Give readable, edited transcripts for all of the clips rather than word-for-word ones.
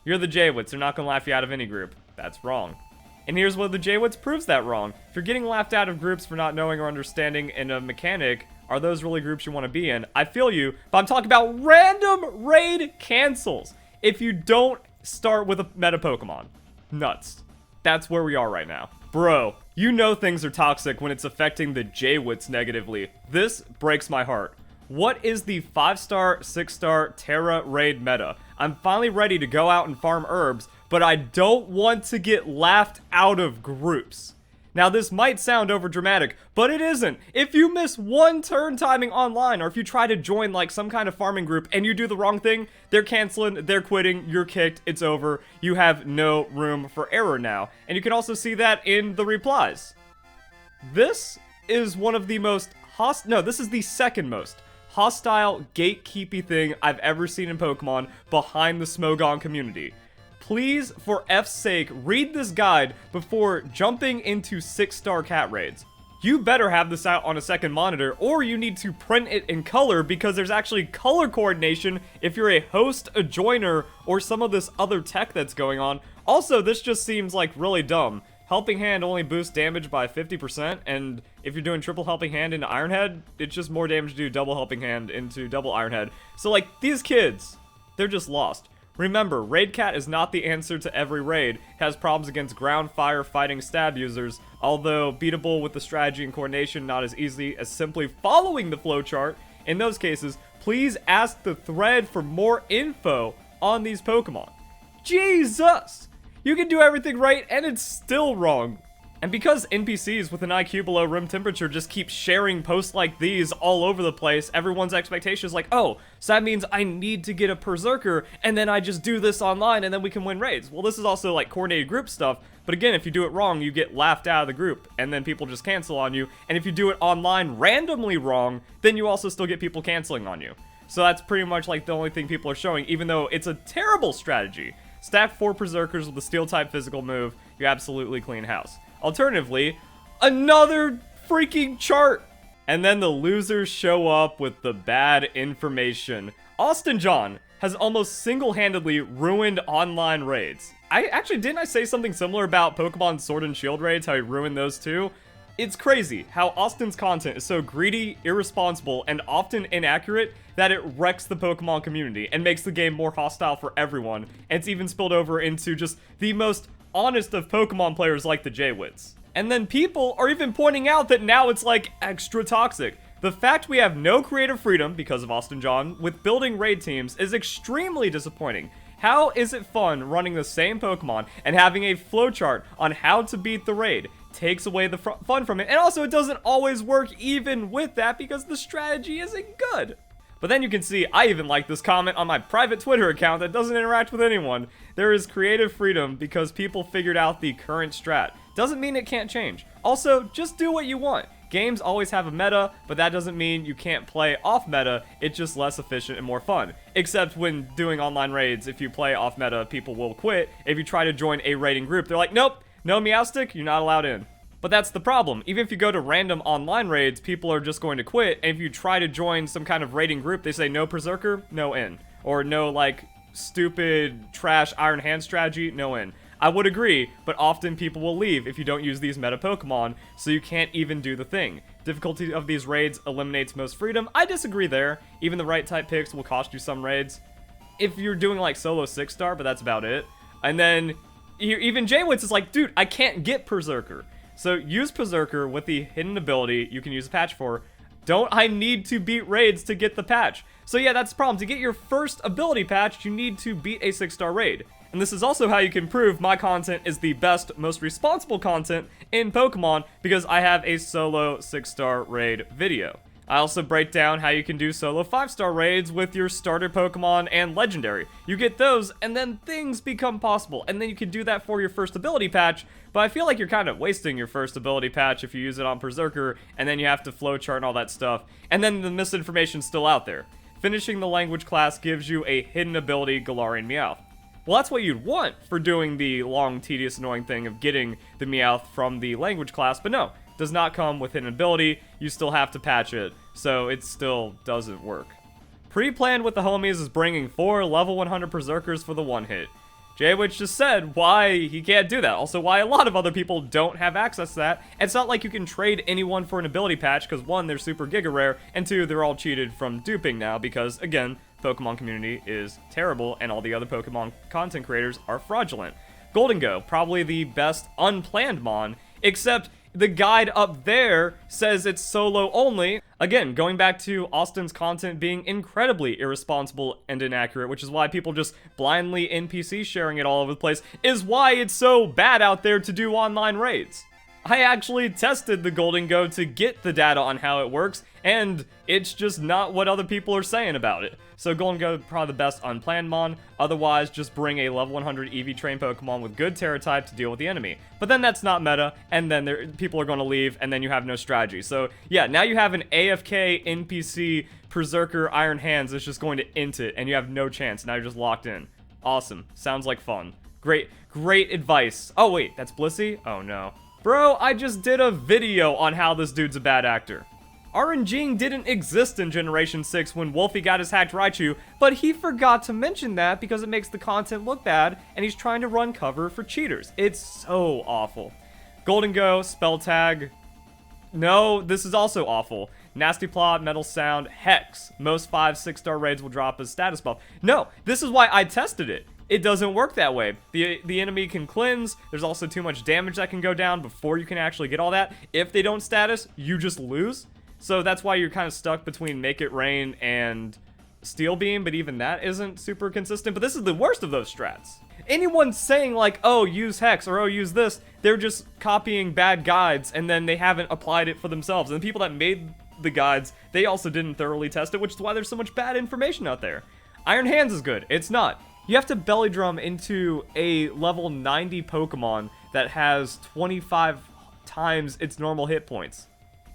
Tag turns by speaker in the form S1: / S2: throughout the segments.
S1: You're the TheJWittz, they're not gonna laugh you out of any group. That's wrong. And here's where the TheJWittz proves that wrong. If you're getting laughed out of groups for not knowing or understanding in a mechanic, are those really groups you want to be in? I feel you, but I'm talking about random raid cancels. If you don't start with a meta Pokemon. Nuts. That's where we are right now. Bro, you know things are toxic when it's affecting the TheJWittz negatively. This breaks my heart. What is the 5-star, 6-star Tera Raid meta? I'm finally ready to go out and farm herbs, but I don't want to get laughed out of groups. Now this might sound overdramatic, but it isn't. If you miss one turn timing online, or if you try to join like some kind of farming group and you do the wrong thing, they're canceling, they're quitting, you're kicked, it's over. You have no room for error now. And you can also see that in the replies. This is one of the most this is the second most hostile, gatekeepy thing I've ever seen in Pokemon behind the Smogon community. Please, for F's sake, read this guide before jumping into 6-star cat raids. You better have this out on a second monitor, or you need to print it in color because there's actually color coordination if you're a host, a joiner, or some of this other tech that's going on. Also, this just seems like really dumb. Helping Hand only boosts damage by 50%, and if you're doing triple Helping Hand into Iron Head, it's just more damage to do double Helping Hand into double Iron Head. So like, these kids, they're just lost. Remember, Raid Cat is not the answer to every raid. It has problems against ground, fire, fighting, stab users, although beatable with the strategy and coordination not as easily as simply following the flowchart. In those cases, please ask the thread for more info on these Pokemon. Jesus! You can do everything right and it's still wrong. And because NPCs with an IQ below room temperature just keep sharing posts like these all over the place, everyone's expectation is like, oh, so that means I need to get a Perrserker, and then I just do this online, and then we can win raids. Well, this is also like coordinated group stuff, but again, if you do it wrong, you get laughed out of the group, and then people just cancel on you. And if you do it online randomly wrong, then you also still get people canceling on you. So that's pretty much like the only thing people are showing, even though it's a terrible strategy. Stack 4 Perrserkers with a Steel-type physical move, you absolutely clean house. Alternatively, another freaking chart! And then the losers show up with the bad information. Austin John has almost single-handedly ruined online raids. Didn't I say something similar about Pokemon Sword and Shield raids, how he ruined those too? It's crazy how Austin's content is so greedy, irresponsible, and often inaccurate that it wrecks the Pokemon community and makes the game more hostile for everyone. And it's even spilled over into just the most honest of Pokemon players like the TheJWittz. And then people are even pointing out that now it's like extra toxic. The fact we have no creative freedom because of Austin John with building raid teams is extremely disappointing. How is it fun running the same Pokemon and having a flowchart on how to beat the raid? Takes away the fun from it, and also it doesn't always work even with that because the strategy isn't good. But then you can see I even like this comment on my private Twitter account that doesn't interact with anyone. There is creative freedom because people figured out the current strat. Doesn't mean it can't change. Also, just do what you want. Games always have a meta, but that doesn't mean you can't play off meta, it's just less efficient and more fun. Except when doing online raids, if you play off meta, people will quit. If you try to join a raiding group, they're like, nope, no Meowstic, you're not allowed in. But that's the problem. Even if you go to random online raids, people are just going to quit, and if you try to join some kind of raiding group, they say no Perrserker, no in. Or no, like, stupid, trash Iron Hand strategy, no in. I would agree, but often people will leave if you don't use these meta Pokemon, so you can't even do the thing. Difficulty of these raids eliminates most freedom. I disagree there. Even the right type picks will cost you some raids. If you're doing like solo 6-star, but that's about it. And then, even TheJWittz is like, dude, I can't get Perrserker. So use Perrserker with the hidden ability you can use a patch for. Don't I need to beat raids to get the patch? So yeah, that's the problem. To get your first ability patch, you need to beat a 6-star raid. And this is also how you can prove my content is the best, most responsible content in Pokemon, because I have a solo 6-star raid video. I also break down how you can do solo 5-star raids with your starter Pokemon and legendary. You get those, and then things become possible, and then you can do that for your first ability patch, but I feel like you're kind of wasting your first ability patch if you use it on Perrserker, and then you have to flowchart and all that stuff, and then the misinformation's still out there. Finishing the language class gives you a hidden ability, Galarian Meowth. Well, that's what you'd want for doing the long, tedious, annoying thing of getting the Meowth from the language class, but no. Does not come with an ability, you still have to patch it, so it still doesn't work. Pre-planned with the homies is bringing 4 level 100 Perrserkers for the one hit. TheJWittz just said why he can't do that. Also, why a lot of other people don't have access to that. It's not like you can trade anyone for an ability patch, because one, they're super giga rare, and two, they're all cheated from duping now, because, again, Pokemon community is terrible, and all the other Pokemon content creators are fraudulent. Golden Go, probably the best unplanned mon, except the guide up there says it's solo only. Again, going back to Austin's content being incredibly irresponsible and inaccurate, which is why people just blindly NPC sharing it all over the place, is why it's so bad out there to do online raids. I actually tested the Golden Go to get the data on how it works, and it's just not what other people are saying about it. So Golden Go, probably the best unplanned mon. Otherwise, just bring a level 100 EV trained Pokemon with good Terra type to deal with the enemy. But then that's not meta, and then people are going to leave, and then you have no strategy. So yeah, now you have an AFK NPC Perrserker Iron Hands that's just going to int it, and you have no chance. Now you're just locked in. Awesome. Sounds like fun. Great advice. Oh wait, that's Blissey? Oh no. Bro, I just did a video on how this dude's a bad actor. RNGing didn't exist in Generation 6 when Wolfie got his hacked Raichu, but he forgot to mention that because it makes the content look bad, and he's trying to run cover for cheaters. It's so awful. Golden Go, Spell Tag. No, this is also awful. Nasty Plot, Metal Sound, Hex. Most 5-6-star raids will drop as status buff. No, this is why I tested it. It doesn't work that way. The enemy can cleanse. There's also too much damage that can go down before you can actually get all that. If they don't status, you just lose. So that's why you're kind of stuck between Make It Rain and Steel Beam, but even that isn't super consistent. But this is the worst of those strats. Anyone saying like, oh, use Hex or oh, use this, they're just copying bad guides and then they haven't applied it for themselves. And the people that made the guides, they also didn't thoroughly test it, which is why there's so much bad information out there. Iron Hands is good. It's not. You have to belly drum into a level 90 Pokemon that has 25 times its normal hit points.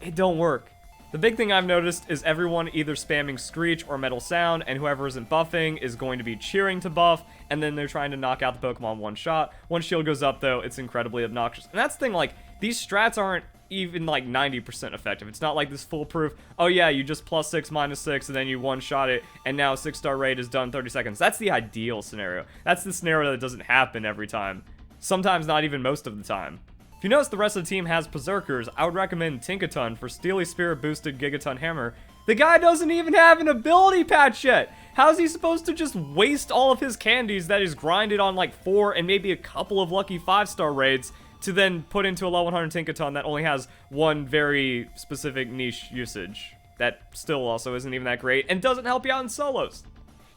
S1: It don't work. The big thing I've noticed is everyone either spamming Screech or Metal Sound, and whoever isn't buffing is going to be cheering to buff, and then they're trying to knock out the Pokemon one shot. Once shield goes up, though, it's incredibly obnoxious. And that's the thing, like, these strats aren't even, like, 90% effective. It's not like this foolproof, oh yeah, you just +6, -6, and then you one-shot it, and now a 6-star raid is done 30 seconds. That's the ideal scenario. That's the scenario that doesn't happen every time. Sometimes not even most of the time. If you notice the rest of the team has Perrserkers, I would recommend Tinkaton for Steely Spirit boosted Gigaton Hammer. The guy doesn't even have an ability patch yet! How's he supposed to just waste all of his candies that he's grinded on like 4 and maybe a couple of lucky 5-star raids to then put into a level 100 Tinkaton that only has one very specific niche usage? That still also isn't even that great and doesn't help you out in solos.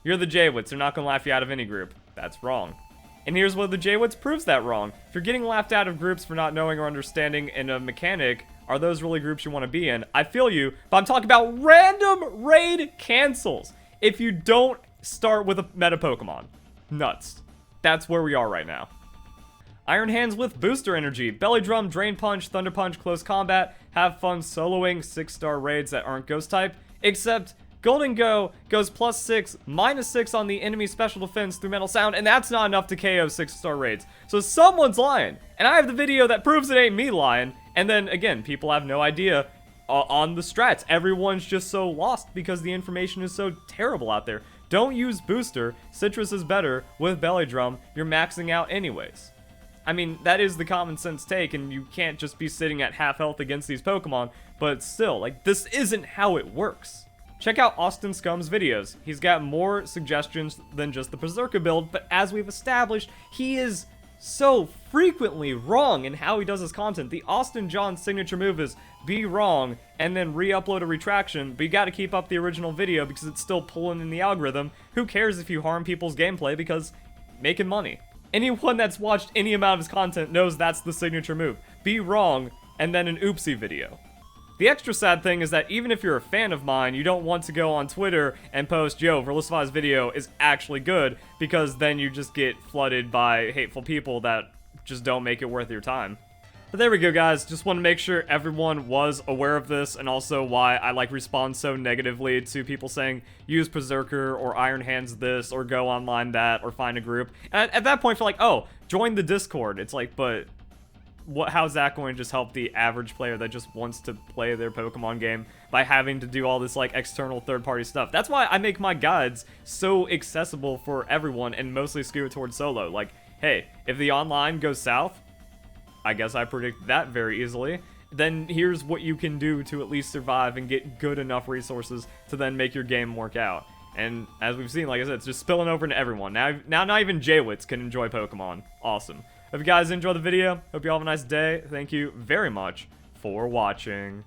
S1: You're the TheJWittz, they're not gonna laugh you out of any group. That's wrong. And here's where the TheJWittz proves that wrong. If you're getting laughed out of groups for not knowing or understanding in a mechanic, are those really groups you want to be in? I feel you, but I'm talking about random raid cancels. If you don't start with a meta Pokemon. Nuts. That's where we are right now. Iron Hands with booster energy, Belly Drum, Drain Punch, Thunder Punch, Close Combat, have fun soloing 6-star raids that aren't ghost type, except Golden Go goes +6, -6 on the enemy special defense through Metal Sound, and that's not enough to KO 6-star raids. So someone's lying, and I have the video that proves it ain't me lying, and then again, people have no idea on the strats. Everyone's just so lost because the information is so terrible out there. Don't use booster, Citrus is better, with Belly Drum, you're maxing out anyways. I mean, that is the common sense take, and you can't just be sitting at half health against these Pokemon, but still, like, this isn't how it works. Check out Austin Scum's videos. He's got more suggestions than just the Perrserker build, but as we've established, he is so frequently wrong in how he does his content. The Austin John signature move is be wrong and then re-upload a retraction, but you gotta keep up the original video because it's still pulling in the algorithm. Who cares if you harm people's gameplay because making money. Anyone that's watched any amount of his content knows that's the signature move. Be wrong and then an oopsie video. The extra sad thing is that even if you're a fan of mine, you don't want to go on Twitter and post, yo, Verlisify's video is actually good, because then you just get flooded by hateful people that just don't make it worth your time. But there we go, guys. Just want to make sure everyone was aware of this, and also why I respond so negatively to people saying use Perrserker or Iron Hands this or go online that or find a group. And at that point, I feel like, oh, join the Discord. It's like, but how's that going to just help the average player that just wants to play their Pokemon game by having to do all this like external third-party stuff? That's why I make my guides so accessible for everyone and mostly skew it towards solo. Like, hey, if the online goes south, I guess I predict that very easily, then here's what you can do to at least survive and get good enough resources to then make your game work out. And as we've seen, like I said, it's just spilling over into everyone. Now not even TheJWittz can enjoy Pokemon. Awesome. Hope you guys enjoyed the video. Hope you all have a nice day. Thank you very much for watching.